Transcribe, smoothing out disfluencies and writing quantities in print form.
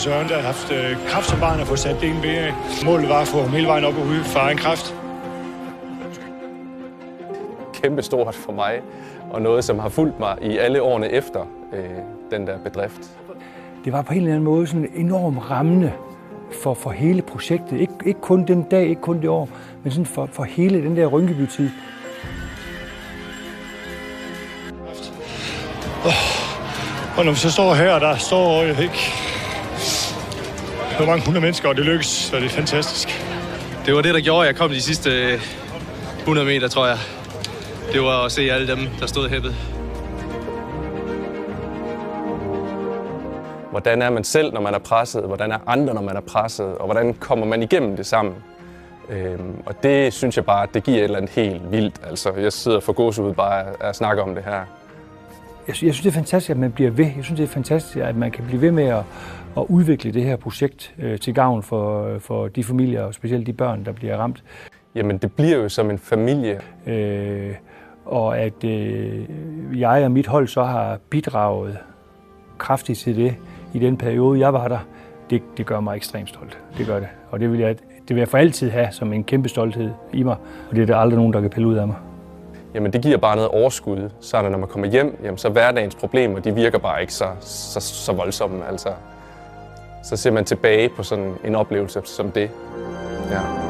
Søren, der har haft kræft som barn og fået sat det ene ben af. Målet var at få ham hele vejen op og ud for egen kræft. Kæmpe stort for mig, og noget, som har fulgt mig i alle årene efter den der bedrift. Det var på en eller anden måde sådan enormt rammende for hele projektet. Ikke kun den dag, ikke kun det år, men sådan for hele den der Rynkeby-tid. Og når vi så står her, der står ikke hvor mange 100 mennesker, og det lykkes, så det er fantastisk. Det var det, der gjorde, at jeg kom de sidste 100 meter, tror jeg. Det var at se alle dem, der stod hæppet. Hvordan er man selv, når man er presset? Hvordan er andre, når man er presset? Og hvordan kommer man igennem det sammen? Og det synes jeg bare, det giver et eller andet helt vildt. Altså, jeg sidder for gåsehud bare at snakke om det her. Jeg synes, det er fantastisk, at man bliver ved. Jeg synes, det er fantastisk, at man kan blive ved med at udvikle det her projekt til gavn for de familier, og specielt de børn, der bliver ramt. Jamen, det bliver jo som en familie. Og at jeg og mit hold så har bidraget kraftigt til det i den periode, jeg var der, det gør mig ekstremt stolt. Det gør det. Og det vil jeg for altid have som en kæmpe stolthed i mig. Og det er der aldrig nogen, der kan pille ud af mig. Jamen, det giver bare noget overskud. Så når man kommer hjem, jamen, så hverdagens problemer, de virker bare ikke så voldsomme. Altså, så ser man tilbage på sådan en oplevelse som det. Ja.